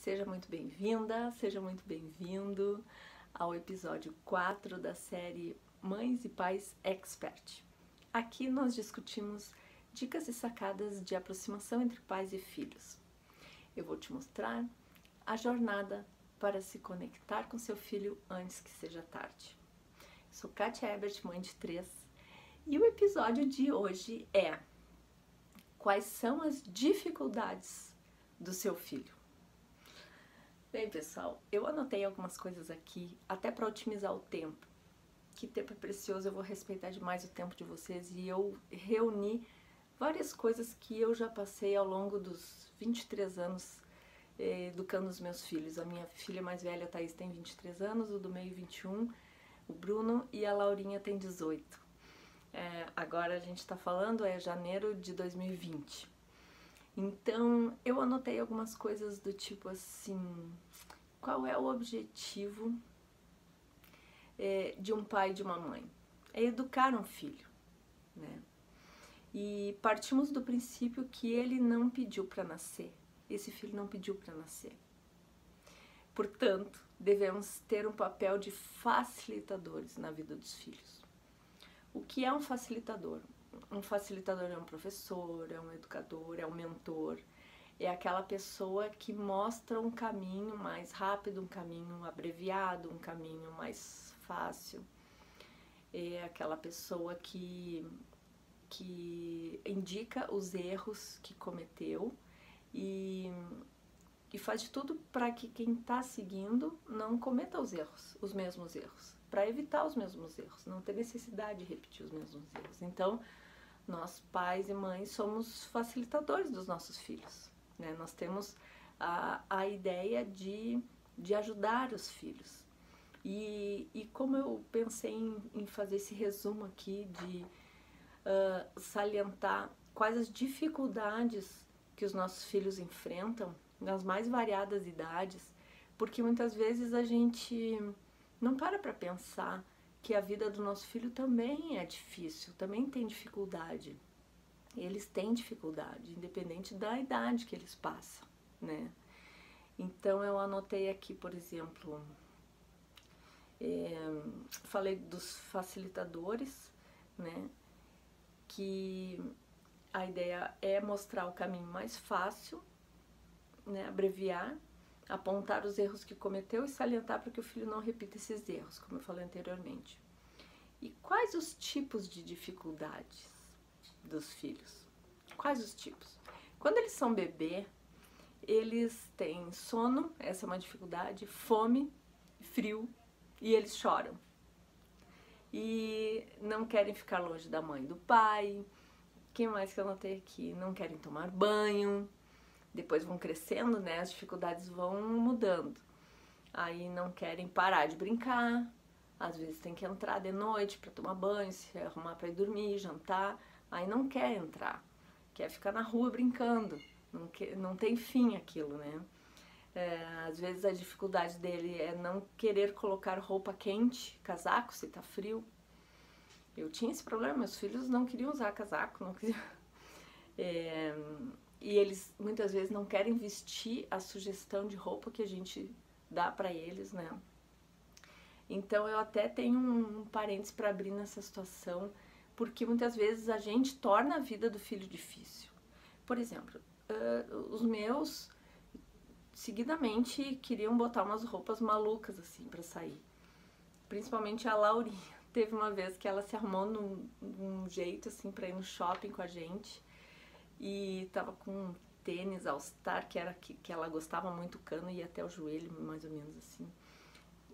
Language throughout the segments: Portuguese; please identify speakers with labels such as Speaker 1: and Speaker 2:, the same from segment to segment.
Speaker 1: Seja muito bem-vinda, seja muito bem-vindo ao episódio 4 da série Mães e Pais Expert. Aqui nós discutimos dicas e sacadas de aproximação entre pais e filhos. Eu vou te mostrar a jornada para se conectar com seu filho antes que seja tarde. Sou Kátia Ebert, mãe de 3, e o episódio de hoje é: quais são as dificuldades do seu filho? Bem, pessoal, eu anotei algumas coisas aqui, até para otimizar o tempo. Que tempo é precioso, eu vou respeitar demais o tempo de vocês, e eu reuni várias coisas que eu já passei ao longo dos 23 anos educando os meus filhos. A minha filha mais velha, a Thaís, tem 23 anos, o do meio 21, o Bruno, e a Laurinha tem 18. Agora a gente está falando, é janeiro de 2020. Então, eu anotei algumas coisas do tipo assim: qual é o objetivo de um pai e de uma mãe? É educar um filho, né? E partimos do princípio que ele não pediu para nascer, esse filho não pediu para nascer. Portanto, devemos ter um papel de facilitadores na vida dos filhos. O que é um facilitador? Um facilitador é um professor, é um educador, é um mentor, é aquela pessoa que mostra um caminho mais rápido, um caminho abreviado, um caminho mais fácil. É aquela pessoa que indica os erros que cometeu e faz de tudo para que quem está seguindo não cometa os mesmos erros, para evitar os mesmos erros, não ter necessidade de repetir os mesmos erros. Então, nós, pais e mães, somos facilitadores dos nossos filhos, né? Nós temos a ideia de ajudar os filhos. E como eu pensei em fazer esse resumo aqui, de salientar quais as dificuldades que os nossos filhos enfrentam, nas mais variadas idades, porque muitas vezes a gente não para pensar que a vida do nosso filho também é difícil, também tem dificuldade. Eles têm dificuldade, independente da idade que eles passam, né? Então eu anotei aqui, por exemplo, falei dos facilitadores, né? Que a ideia é mostrar o caminho mais fácil, né? Abreviar, apontar os erros que cometeu e salientar para que o filho não repita esses erros, como eu falei anteriormente. E quais os tipos de dificuldades dos filhos? Quais os tipos? Quando eles são bebê, eles têm sono, essa é uma dificuldade, fome, frio, e eles choram. E não querem ficar longe da mãe e do pai. Quem mais que eu anotei aqui? Não querem tomar banho. Depois vão crescendo, né? As dificuldades vão mudando. Aí não querem parar de brincar. Às vezes tem que entrar de noite para tomar banho, se arrumar para ir dormir, jantar. Aí não quer entrar, quer ficar na rua brincando. Não tem fim aquilo, né? Às vezes a dificuldade dele é não querer colocar roupa quente, casaco, se tá frio. Eu tinha esse problema, meus filhos não queriam usar casaco, não queriam. E eles muitas vezes não querem vestir a sugestão de roupa que a gente dá para eles, né? Então eu até tenho um parênteses para abrir nessa situação, porque muitas vezes a gente torna a vida do filho difícil. Por exemplo, os meus seguidamente queriam botar umas roupas malucas assim para sair. Principalmente a Laurinha. Teve uma vez que ela se arrumou num jeito assim para ir no shopping com a gente e tava com um tênis All Star que ela gostava muito, cano, ia até o joelho, mais ou menos assim.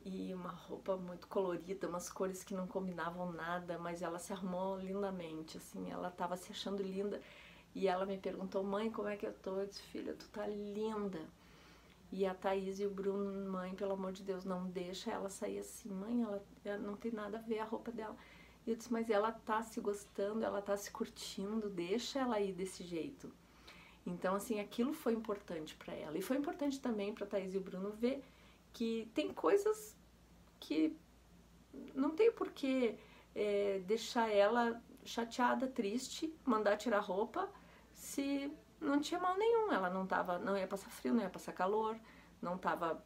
Speaker 1: E uma roupa muito colorida, umas cores que não combinavam nada, mas ela se arrumou lindamente, assim, ela tava se achando linda. E ela me perguntou: mãe, como é que eu tô? Eu disse: filha, tu tá linda. E a Thaís e o Bruno: mãe, pelo amor de Deus, não deixa ela sair assim. Mãe, ela não tem nada a ver a roupa dela. E eu disse: mas ela tá se gostando, ela tá se curtindo, deixa ela ir desse jeito. Então, assim, aquilo foi importante pra ela. E foi importante também pra Thaís e o Bruno ver que tem coisas que não tem por que deixar ela chateada, triste, mandar tirar roupa, se não tinha mal nenhum. Ela não ia passar frio, não ia passar calor, não tava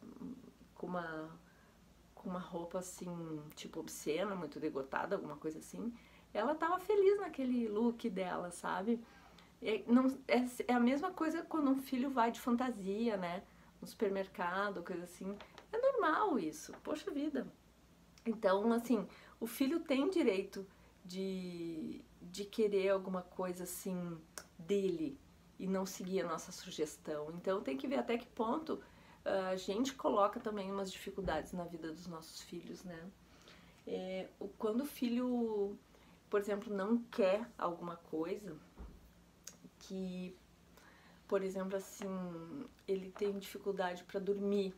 Speaker 1: com uma roupa assim, tipo obscena, muito degotada, alguma coisa assim, ela tava feliz naquele look dela, sabe? É a mesma coisa quando um filho vai de fantasia, né? No supermercado, coisa assim. É normal isso, poxa vida. Então, assim, o filho tem direito de querer alguma coisa assim dele e não seguir a nossa sugestão. Então, tem que ver até que ponto a gente coloca também umas dificuldades na vida dos nossos filhos, né? Quando o filho, por exemplo, não quer alguma coisa, que, por exemplo, assim, ele tem dificuldade para dormir.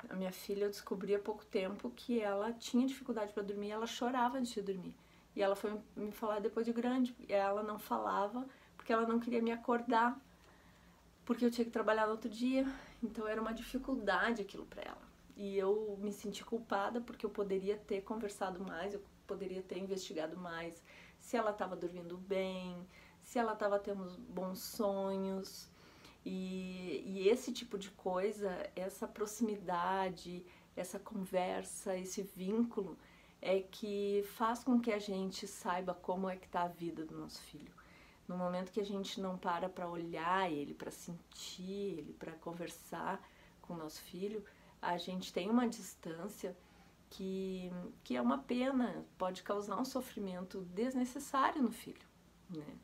Speaker 1: A minha filha, eu descobri há pouco tempo que ela tinha dificuldade para dormir, ela chorava antes de dormir. E ela foi me falar depois de grande, ela não falava porque ela não queria me acordar, porque eu tinha que trabalhar no outro dia. Então era uma dificuldade aquilo para ela. E eu me senti culpada porque eu poderia ter conversado mais, eu poderia ter investigado mais se ela estava dormindo bem, se ela estava tendo bons sonhos. E esse tipo de coisa, essa proximidade, essa conversa, esse vínculo é que faz com que a gente saiba como é que está a vida do nosso filho. No momento que a gente não para olhar ele, para sentir ele, para conversar com o nosso filho, a gente tem uma distância que é uma pena, pode causar um sofrimento desnecessário no filho, né?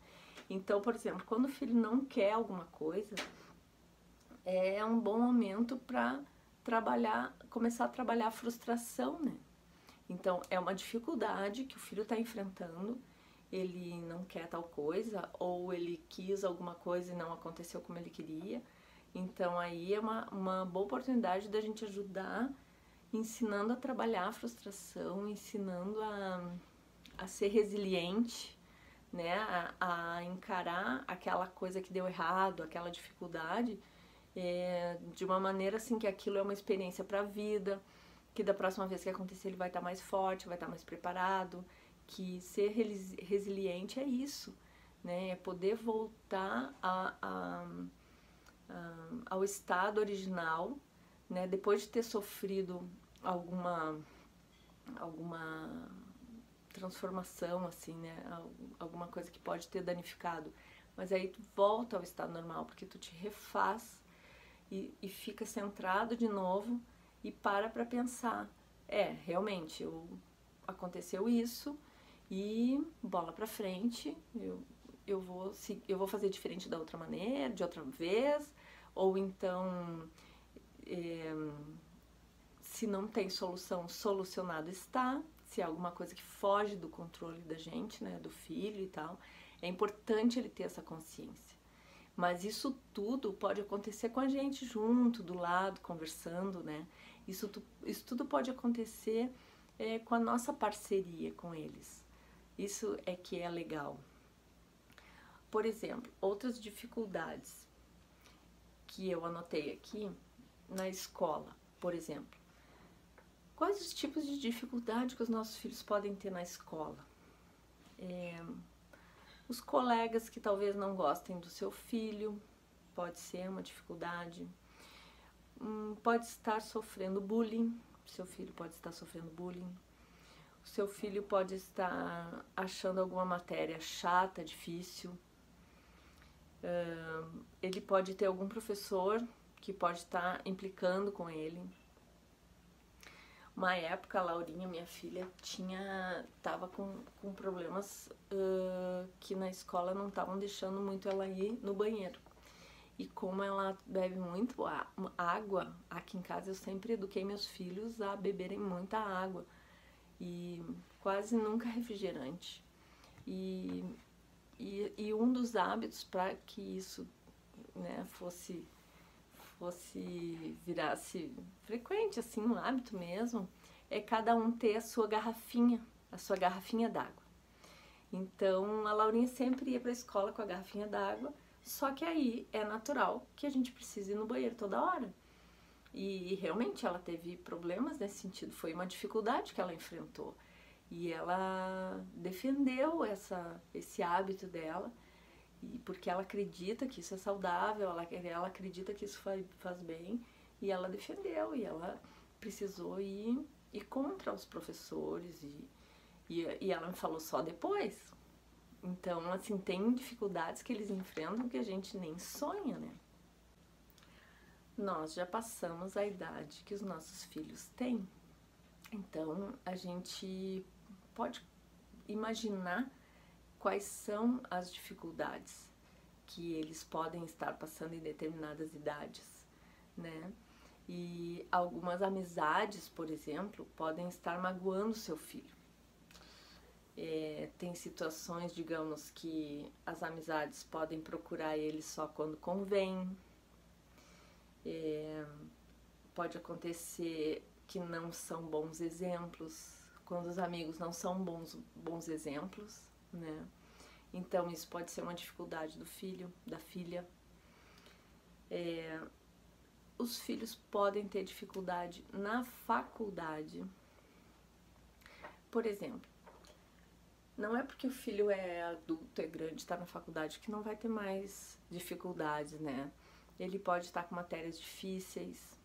Speaker 1: Então, por exemplo, quando o filho não quer alguma coisa, é um bom momento para começar a trabalhar a frustração, né? Então, é uma dificuldade que o filho está enfrentando, ele não quer tal coisa, ou ele quis alguma coisa e não aconteceu como ele queria. Então, aí é uma boa oportunidade da gente ajudar, ensinando a trabalhar a frustração, ensinando a ser resiliente, né, a encarar aquela coisa que deu errado, aquela dificuldade, de uma maneira assim que aquilo é uma experiência para a vida, que da próxima vez que acontecer ele vai estar mais forte, vai estar mais preparado, que ser resiliente é isso, né, é poder voltar ao estado original, né, depois de ter sofrido alguma transformação, assim, né? Alguma coisa que pode ter danificado. Mas aí tu volta ao estado normal, porque tu te refaz e fica centrado de novo e para pensar. Realmente, aconteceu isso e bola pra frente, eu vou fazer diferente da outra maneira, de outra vez, ou então, se não tem solução, solucionado está. Se é alguma coisa que foge do controle da gente, né, do filho e tal, é importante ele ter essa consciência. Mas isso tudo pode acontecer com a gente junto, do lado, conversando, né? Isso tudo pode acontecer com a nossa parceria com eles. Isso é que é legal. Por exemplo, outras dificuldades que eu anotei aqui na escola, por exemplo. Quais os tipos de dificuldade que os nossos filhos podem ter na escola? Os colegas que talvez não gostem do seu filho, pode ser uma dificuldade. Pode estar sofrendo bullying, seu filho pode estar sofrendo bullying. O seu filho pode estar achando alguma matéria chata, difícil. Ele pode ter algum professor que pode estar implicando com ele. Uma época, a Laurinha, minha filha, tava com problemas que na escola não estavam deixando muito ela ir no banheiro. E como ela bebe muito água, aqui em casa eu sempre eduquei meus filhos a beberem muita água. E quase nunca refrigerante. E um dos hábitos para que isso, né, virasse frequente, assim, um hábito mesmo, é cada um ter a sua garrafinha d'água. Então, a Laurinha sempre ia para a escola com a garrafinha d'água, só que aí é natural que a gente precise ir no banheiro toda hora. E realmente ela teve problemas nesse sentido, foi uma dificuldade que ela enfrentou. E ela defendeu esse hábito dela, e porque ela acredita que isso é saudável, ela acredita que isso faz bem, e ela defendeu, e ela precisou ir contra os professores, e ela me falou só depois. Então, assim, tem dificuldades que eles enfrentam que a gente nem sonha, né? Nós já passamos a idade que os nossos filhos têm, então a gente pode imaginar quais são as dificuldades que eles podem estar passando em determinadas idades, né? E algumas amizades, por exemplo, podem estar magoando seu filho. Tem situações, digamos, que as amizades podem procurar ele só quando convém. Pode acontecer que não são bons exemplos, quando os amigos não são bons exemplos, né? Então isso pode ser uma dificuldade do filho, da filha. Os filhos podem ter dificuldade na faculdade. Por exemplo, não é porque o filho é adulto, é grande, está na faculdade, que não vai ter mais dificuldades, né? Ele pode estar com matérias difíceis,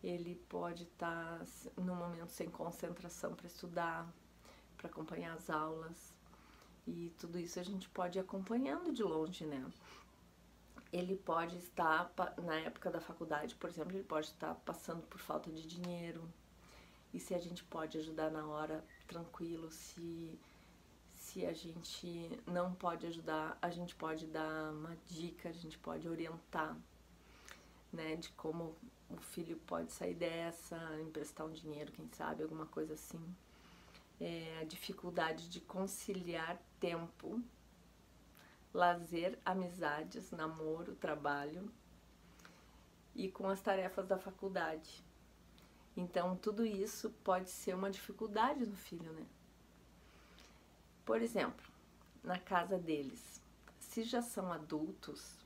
Speaker 1: ele pode estar num momento sem concentração para estudar, para acompanhar as aulas. E tudo isso a gente pode ir acompanhando de longe, né? Ele pode estar, na época da faculdade, por exemplo, ele pode estar passando por falta de dinheiro. E se a gente pode ajudar na hora, tranquilo. Se a gente não pode ajudar, a gente pode dar uma dica, a gente pode orientar, né? De como o filho pode sair dessa, emprestar um dinheiro, quem sabe, alguma coisa assim. A dificuldade de conciliar tempo, lazer, amizades, namoro, trabalho e com as tarefas da faculdade. Então, tudo isso pode ser uma dificuldade no filho, né? Por exemplo, na casa deles, se já são adultos,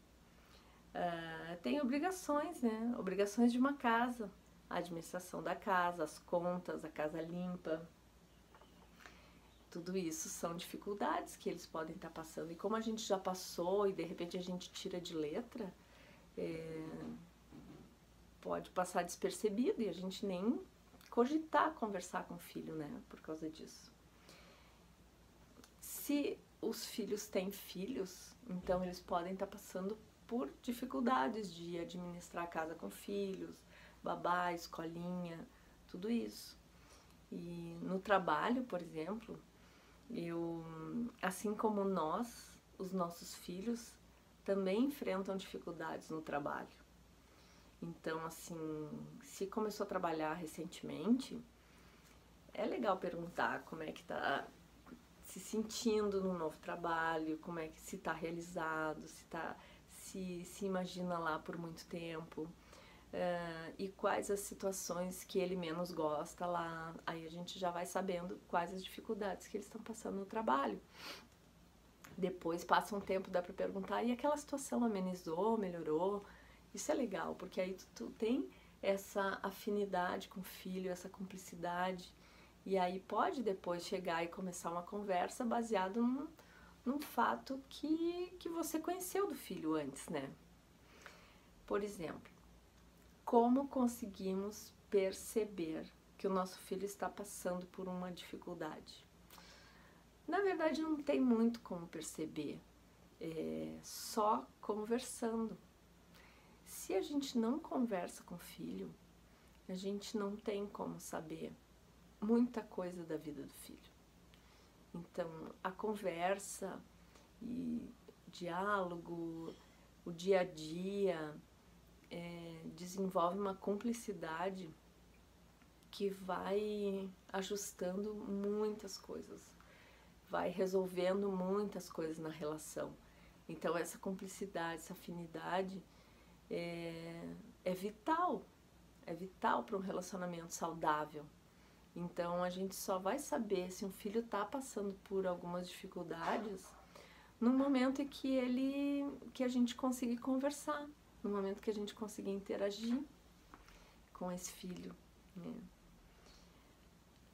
Speaker 1: tem obrigações, né? Obrigações de uma casa, a administração da casa, as contas, a casa limpa. Tudo isso são dificuldades que eles podem estar passando. E como a gente já passou e de repente a gente tira de letra, pode passar despercebido e a gente nem cogitar conversar com o filho, né? Por causa disso. Se os filhos têm filhos, então eles podem estar passando por dificuldades de administrar a casa com filhos, babá, escolinha, tudo isso. E no trabalho, por exemplo, assim como nós, os nossos filhos também enfrentam dificuldades no trabalho. Então, assim, se começou a trabalhar recentemente, é legal perguntar como é que tá se sentindo no novo trabalho, como é que se está realizado, se imagina lá por muito tempo, e quais as situações que ele menos gosta lá. Aí a gente já vai sabendo quais as dificuldades que eles estão passando no trabalho. Depois passa um tempo, dá para perguntar, e aquela situação amenizou, melhorou? Isso é legal, porque aí tu tem essa afinidade com o filho, essa cumplicidade. E aí pode depois chegar e começar uma conversa baseado num fato que você conheceu do filho antes, né? Por exemplo, como conseguimos perceber que o nosso filho está passando por uma dificuldade? Na verdade, não tem muito como perceber, só conversando. Se a gente não conversa com o filho, a gente não tem como saber muita coisa da vida do filho. Então, a conversa e diálogo, o dia a dia, desenvolve uma cumplicidade que vai ajustando muitas coisas, vai resolvendo muitas coisas na relação. Então, essa cumplicidade, essa afinidade é vital para um relacionamento saudável. Então, a gente só vai saber se um filho está passando por algumas dificuldades no momento em que a gente conseguir conversar, no momento que a gente conseguir interagir com esse filho, né?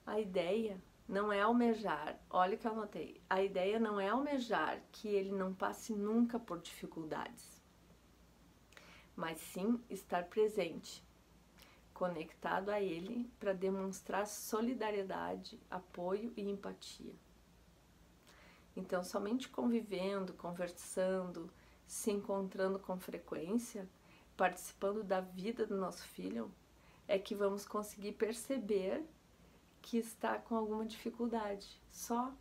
Speaker 1: A ideia não é almejar, olha o que eu anotei, a ideia não é almejar que ele não passe nunca por dificuldades, mas sim estar presente, conectado a ele para demonstrar solidariedade, apoio e empatia. Então, somente convivendo, conversando, se encontrando com frequência, participando da vida do nosso filho, é que vamos conseguir perceber que está com alguma dificuldade, só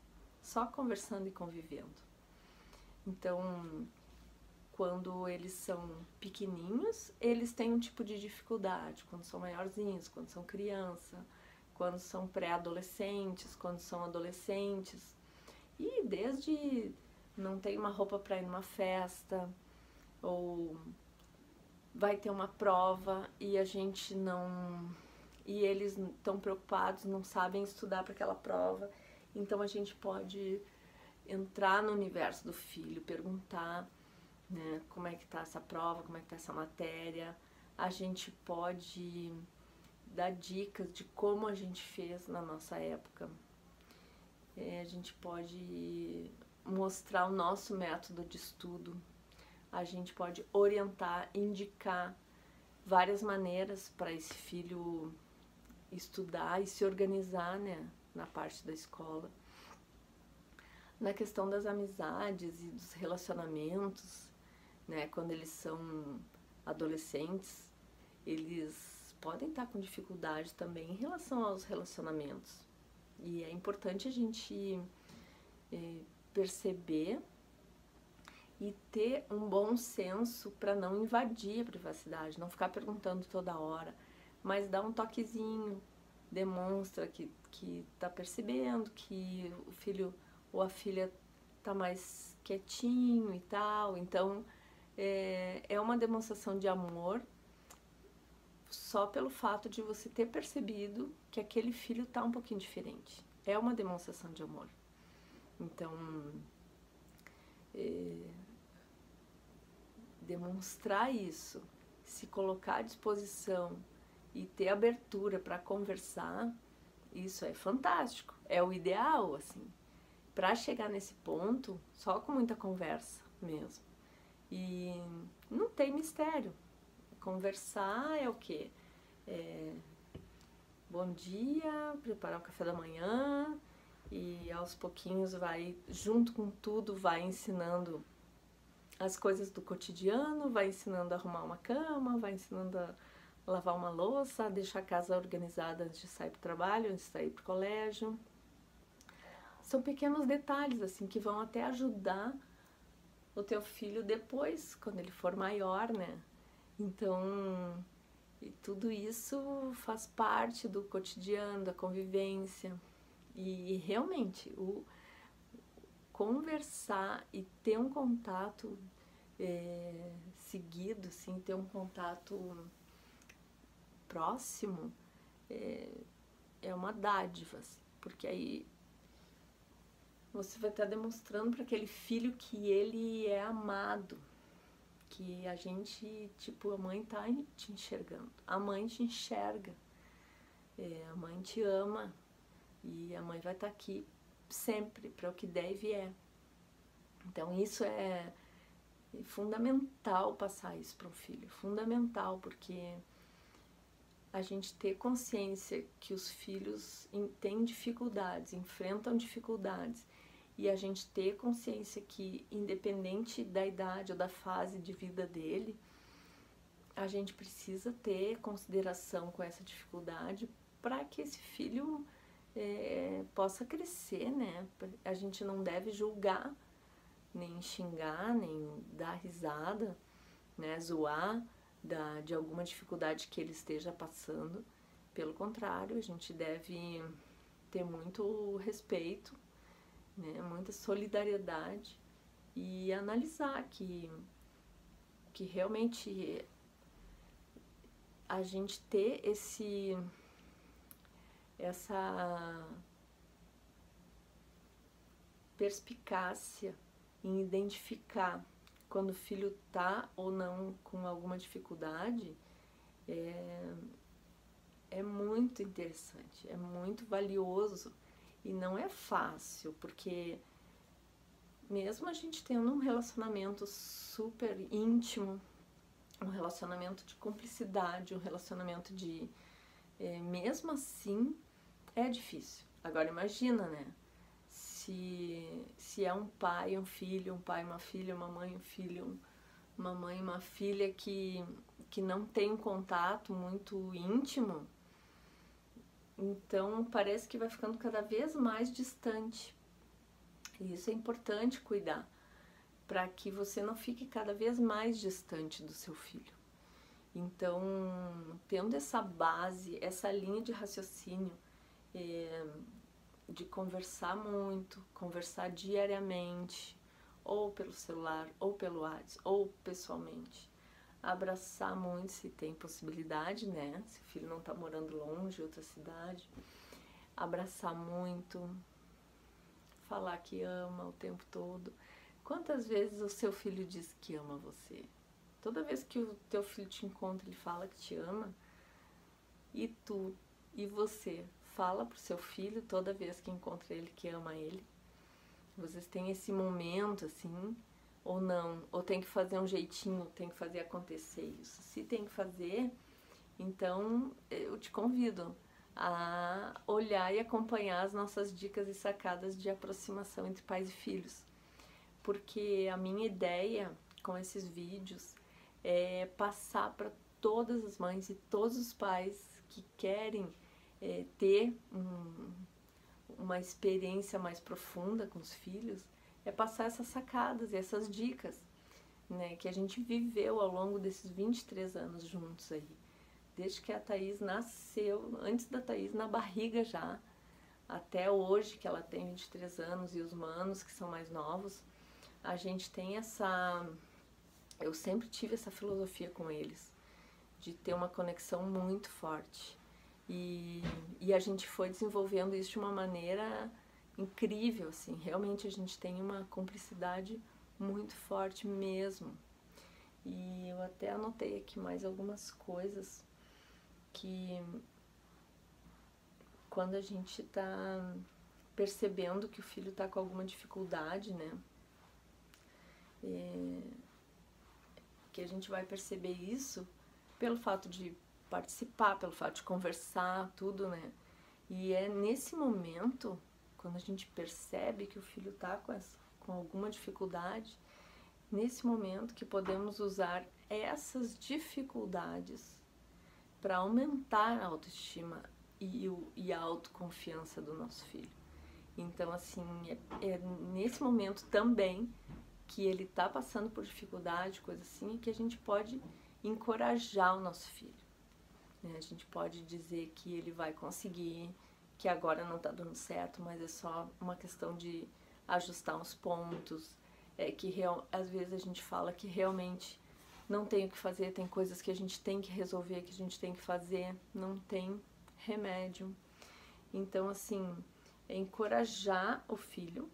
Speaker 1: conversando e convivendo. Então, quando eles são pequenininhos, eles têm um tipo de dificuldade. Quando são maiorzinhos, quando são criança, quando são pré-adolescentes, quando são adolescentes. E desde não tem uma roupa para ir numa festa, ou vai ter uma prova e a gente não... E eles estão preocupados, não sabem estudar para aquela prova. Então a gente pode entrar no universo do filho, perguntar, né, como é que tá essa prova, como é que tá essa matéria. A gente pode dar dicas de como a gente fez na nossa época. A gente pode mostrar o nosso método de estudo. A gente pode orientar, indicar várias maneiras para esse filho estudar e se organizar, né, na parte da escola. Na questão das amizades e dos relacionamentos, né, quando eles são adolescentes, eles podem estar com dificuldade também em relação aos relacionamentos. E é importante a gente perceber e ter um bom senso para não invadir a privacidade, não ficar perguntando toda hora, mas dar um toquezinho, demonstra que está percebendo, que o filho ou a filha está mais quietinho e tal. Então, é uma demonstração de amor só pelo fato de você ter percebido que aquele filho está um pouquinho diferente. É uma demonstração de amor. Então, demonstrar isso, se colocar à disposição e ter abertura para conversar, isso é fantástico, é o ideal, assim. Para chegar nesse ponto, só com muita conversa mesmo. E não tem mistério. Conversar é o quê? Bom dia, preparar o café da manhã e aos pouquinhos vai, junto com tudo, vai ensinando as coisas do cotidiano, vai ensinando a arrumar uma cama, vai ensinando a lavar uma louça, a deixar a casa organizada antes de sair para o trabalho, antes de sair para o colégio. São pequenos detalhes, assim, que vão até ajudar o teu filho depois, quando ele for maior, né? Então, e tudo isso faz parte do cotidiano, da convivência. E realmente, o conversar e ter um contato seguido, assim, ter um contato próximo, é uma dádiva, assim, porque aí você vai estar demonstrando para aquele filho que ele é amado, que a gente, tipo, a mãe tá te enxergando, a mãe te enxerga, a mãe te ama e a mãe vai estar aqui sempre para o que der e vier. Então isso é fundamental passar isso para um filho, fundamental, porque a gente ter consciência que os filhos têm dificuldades, enfrentam dificuldades, e a gente ter consciência que, independente da idade ou da fase de vida dele, a gente precisa ter consideração com essa dificuldade para que esse filho possa crescer, né? A gente não deve julgar, nem xingar, nem dar risada, né? Zoar de alguma dificuldade que ele esteja passando. Pelo contrário, a gente deve ter muito respeito, né, muita solidariedade e analisar que realmente a gente ter essa perspicácia em identificar quando o filho tá ou não com alguma dificuldade é muito interessante, é muito valioso. E não é fácil, porque mesmo a gente tendo um relacionamento super íntimo, um relacionamento de cumplicidade, um relacionamento de... mesmo assim, é difícil. Agora imagina, né? Se é um pai, um filho, um pai, uma filha, uma mãe, um filho, uma mãe, uma filha que não tem um contato muito íntimo, então parece que vai ficando cada vez mais distante. E isso é importante cuidar, para que você não fique cada vez mais distante do seu filho. Então, tendo essa base, essa linha de raciocínio, de conversar muito, conversar diariamente, ou pelo celular, ou pelo WhatsApp, ou pessoalmente. Abraçar muito se tem possibilidade, né? Se o filho não tá morando longe, outra cidade. Abraçar muito, falar que ama o tempo todo. Quantas vezes o seu filho diz que ama você? Toda vez que o teu filho te encontra, ele fala que te ama. E tu, e você, fala pro seu filho toda vez que encontra ele que ama ele? Vocês têm esse momento, assim, ou não? Ou tem que fazer um jeitinho, tem que fazer acontecer isso? Se tem que fazer, então eu te convido a olhar e acompanhar as nossas dicas e sacadas de aproximação entre pais e filhos. Porque a minha ideia com esses vídeos é passar para todas as mães e todos os pais que querem ter uma experiência mais profunda com os filhos, é passar essas sacadas e essas dicas, né, que a gente viveu ao longo desses 23 anos juntos aí. Desde que a Thaís nasceu, antes da Thaís na barriga já, até hoje que ela tem 23 anos e os manos que são mais novos, a gente tem essa... Eu sempre tive essa filosofia com eles, de ter uma conexão muito forte. E a gente foi desenvolvendo isso de uma maneira incrível, assim. Realmente a gente tem uma cumplicidade muito forte mesmo. E eu até anotei aqui mais algumas coisas que quando a gente tá percebendo que o filho tá com alguma dificuldade, né? Que a gente vai perceber isso pelo fato de participar, pelo fato de conversar, tudo, né? E é nesse momento, quando a gente percebe que o filho tá com alguma dificuldade, nesse momento que podemos usar essas dificuldades para aumentar a autoestima e a autoconfiança do nosso filho. Então, assim, é nesse momento também que ele tá passando por dificuldade, coisa assim, que a gente pode encorajar o nosso filho. A gente pode dizer que ele vai conseguir, que agora não está dando certo, mas é só uma questão de ajustar uns pontos, às vezes a gente fala que realmente não tem o que fazer, tem coisas que a gente tem que resolver, que a gente tem que fazer, não tem remédio. Então, assim, é encorajar o filho,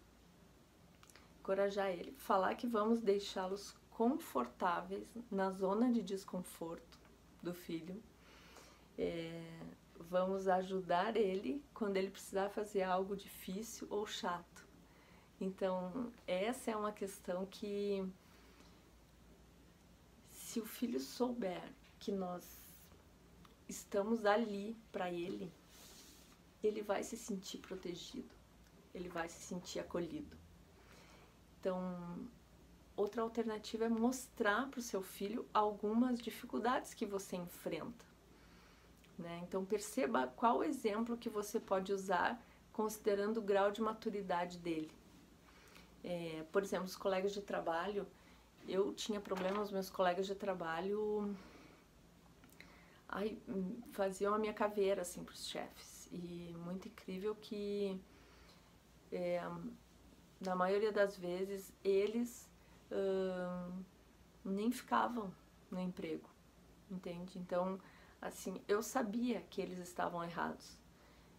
Speaker 1: encorajar ele, falar que vamos deixá-los confortáveis na zona de desconforto do filho. Vamos ajudar ele quando ele precisar fazer algo difícil ou chato. Então, essa é uma questão que, se o filho souber que nós estamos ali para ele, ele vai se sentir protegido, ele vai se sentir acolhido. Então, outra alternativa é mostrar para o seu filho algumas dificuldades que você enfrenta. Né? Então perceba qual o exemplo que você pode usar considerando o grau de maturidade dele. Por exemplo, os colegas de trabalho, eu tinha problemas, meus colegas de trabalho faziam a minha caveira assim, para os chefes. E muito incrível que na maioria das vezes eles nem ficavam no emprego, entende? Então, assim, eu sabia que eles estavam errados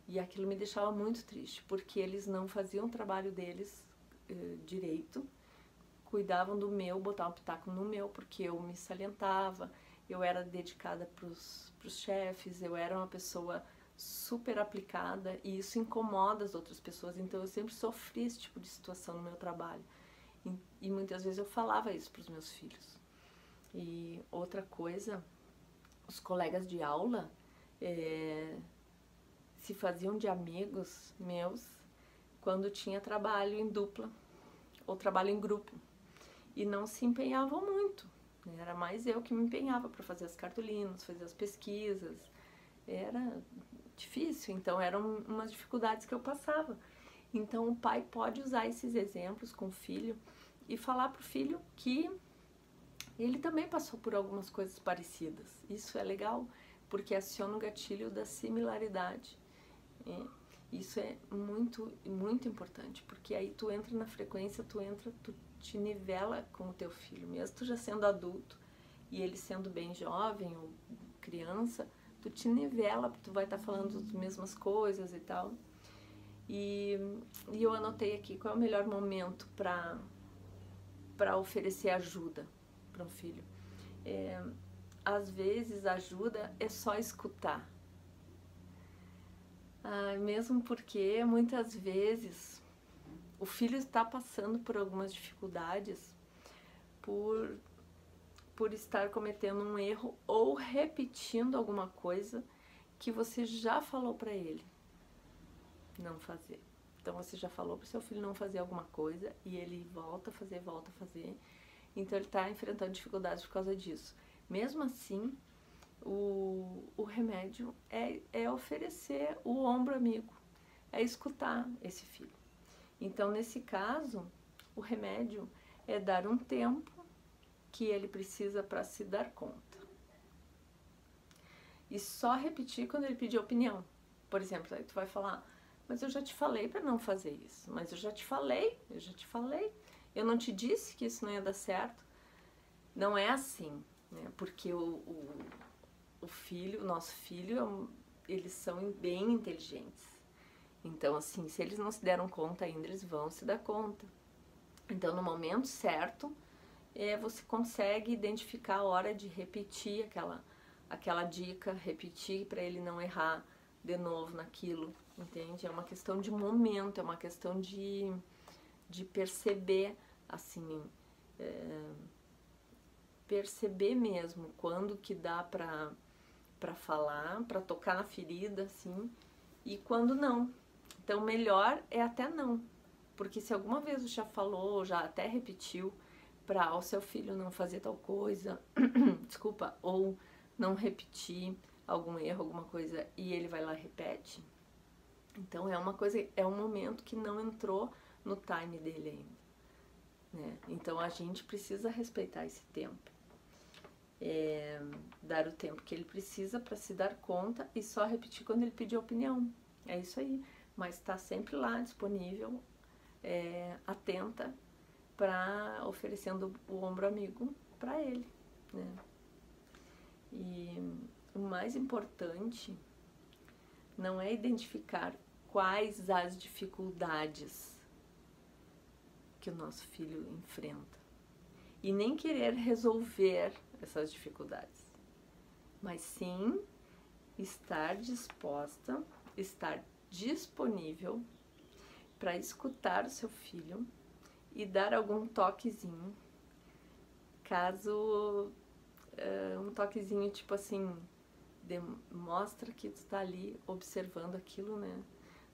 Speaker 1: e aquilo me deixava muito triste, porque eles não faziam o trabalho deles direito, cuidavam do meu, botavam um pitaco no meu, porque eu me salientava, eu era dedicada pros chefes, eu era uma pessoa super aplicada e isso incomoda as outras pessoas, então eu sempre sofri esse tipo de situação no meu trabalho e muitas vezes eu falava isso pros meus filhos. E outra coisa, os colegas de aula se faziam de amigos meus quando tinha trabalho em dupla ou trabalho em grupo e não se empenhavam muito, né? Era mais eu que me empenhava para fazer as cartolinas, fazer as pesquisas, era difícil, então eram umas dificuldades que eu passava. Então o pai pode usar esses exemplos com o filho e falar para o filho que ele também passou por algumas coisas parecidas. Isso é legal, porque aciona o gatilho da similaridade. Isso é muito, muito importante, porque aí tu entra na frequência, tu te nivela com o teu filho, mesmo tu já sendo adulto e ele sendo bem jovem ou criança, tu te nivela, tu vai estar falando as mesmas coisas e tal. E eu anotei aqui qual é o melhor momento para oferecer ajuda para um filho. Às vezes a ajuda é só escutar. Mesmo porque muitas vezes o filho está passando por algumas dificuldades por estar cometendo um erro ou repetindo alguma coisa que você já falou para ele não fazer. Então você já falou para o seu filho não fazer alguma coisa e ele volta a fazer. Então ele está enfrentando dificuldades por causa disso. Mesmo assim, o remédio é oferecer o ombro amigo, é escutar esse filho. Então, nesse caso, o remédio é dar um tempo que ele precisa para se dar conta. E só repetir quando ele pedir opinião. Por exemplo, aí tu vai falar, mas eu já te falei para não fazer isso, mas eu já te falei, eu não te disse que isso não ia dar certo. Não é assim, né? Porque o nosso filho, eles são bem inteligentes. Então, assim, se eles não se deram conta ainda, eles vão se dar conta. Então, no momento certo, você consegue identificar a hora de repetir aquela dica, repetir para ele não errar de novo naquilo, entende? É uma questão de momento, é uma questão de perceber, assim, perceber mesmo quando que dá para falar, para tocar na ferida, assim, e quando não. Então, melhor é até não, porque se alguma vez você já falou, já até repetiu para o seu filho não fazer tal coisa, desculpa, ou não repetir algum erro, alguma coisa, e ele vai lá e repete, então é um momento que não entrou no time dele ainda, né? Então a gente precisa respeitar esse tempo. Dar o tempo que ele precisa para se dar conta e só repetir quando ele pedir opinião. É isso aí. Mas está sempre lá disponível, atenta, oferecendo o ombro amigo para ele, né? E o mais importante não é identificar quais as dificuldades que o nosso filho enfrenta e nem querer resolver essas dificuldades, mas sim estar disposta, estar disponível para escutar o seu filho e dar algum toquezinho, caso um toquezinho tipo assim, mostra que tu está ali observando aquilo, né?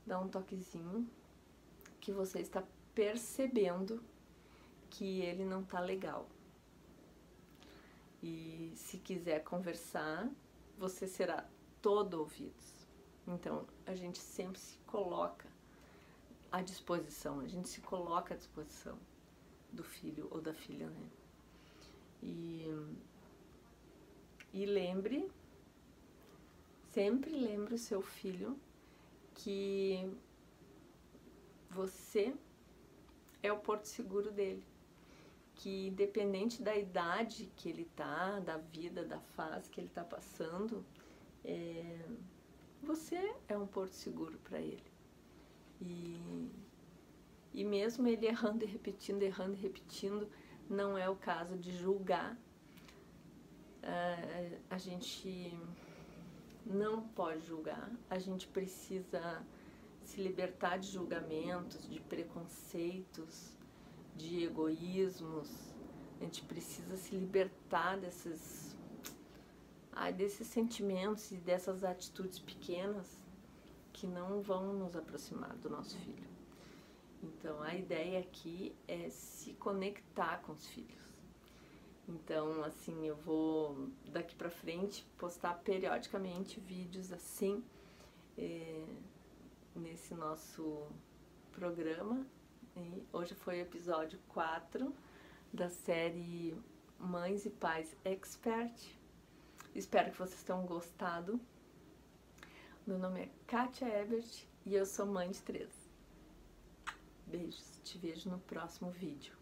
Speaker 1: Dá um toquezinho que você está percebendo que ele não tá legal. E se quiser conversar, você será todo ouvidos. Então, a gente sempre se coloca à disposição, a gente se coloca à disposição do filho ou da filha, né? E sempre lembre o seu filho que você é o porto seguro dele. Que independente da idade que ele tá, da vida, da fase que ele tá passando, você é um porto seguro para ele. E mesmo ele errando e repetindo, não é o caso de julgar. A gente não pode julgar, a gente precisa se libertar de julgamentos, de preconceitos, de egoísmos, A gente precisa se libertar desses sentimentos e dessas atitudes pequenas que não vão nos aproximar do nosso filho. Então, a ideia aqui é se conectar com os filhos. Então, assim, eu vou daqui pra frente postar periodicamente vídeos assim, nesse nosso programa. E hoje foi o episódio 4 da série Mães e Pais Expert. Espero que vocês tenham gostado. Meu nome é Kátia Ebert e eu sou mãe de 3. Beijos, te vejo no próximo vídeo.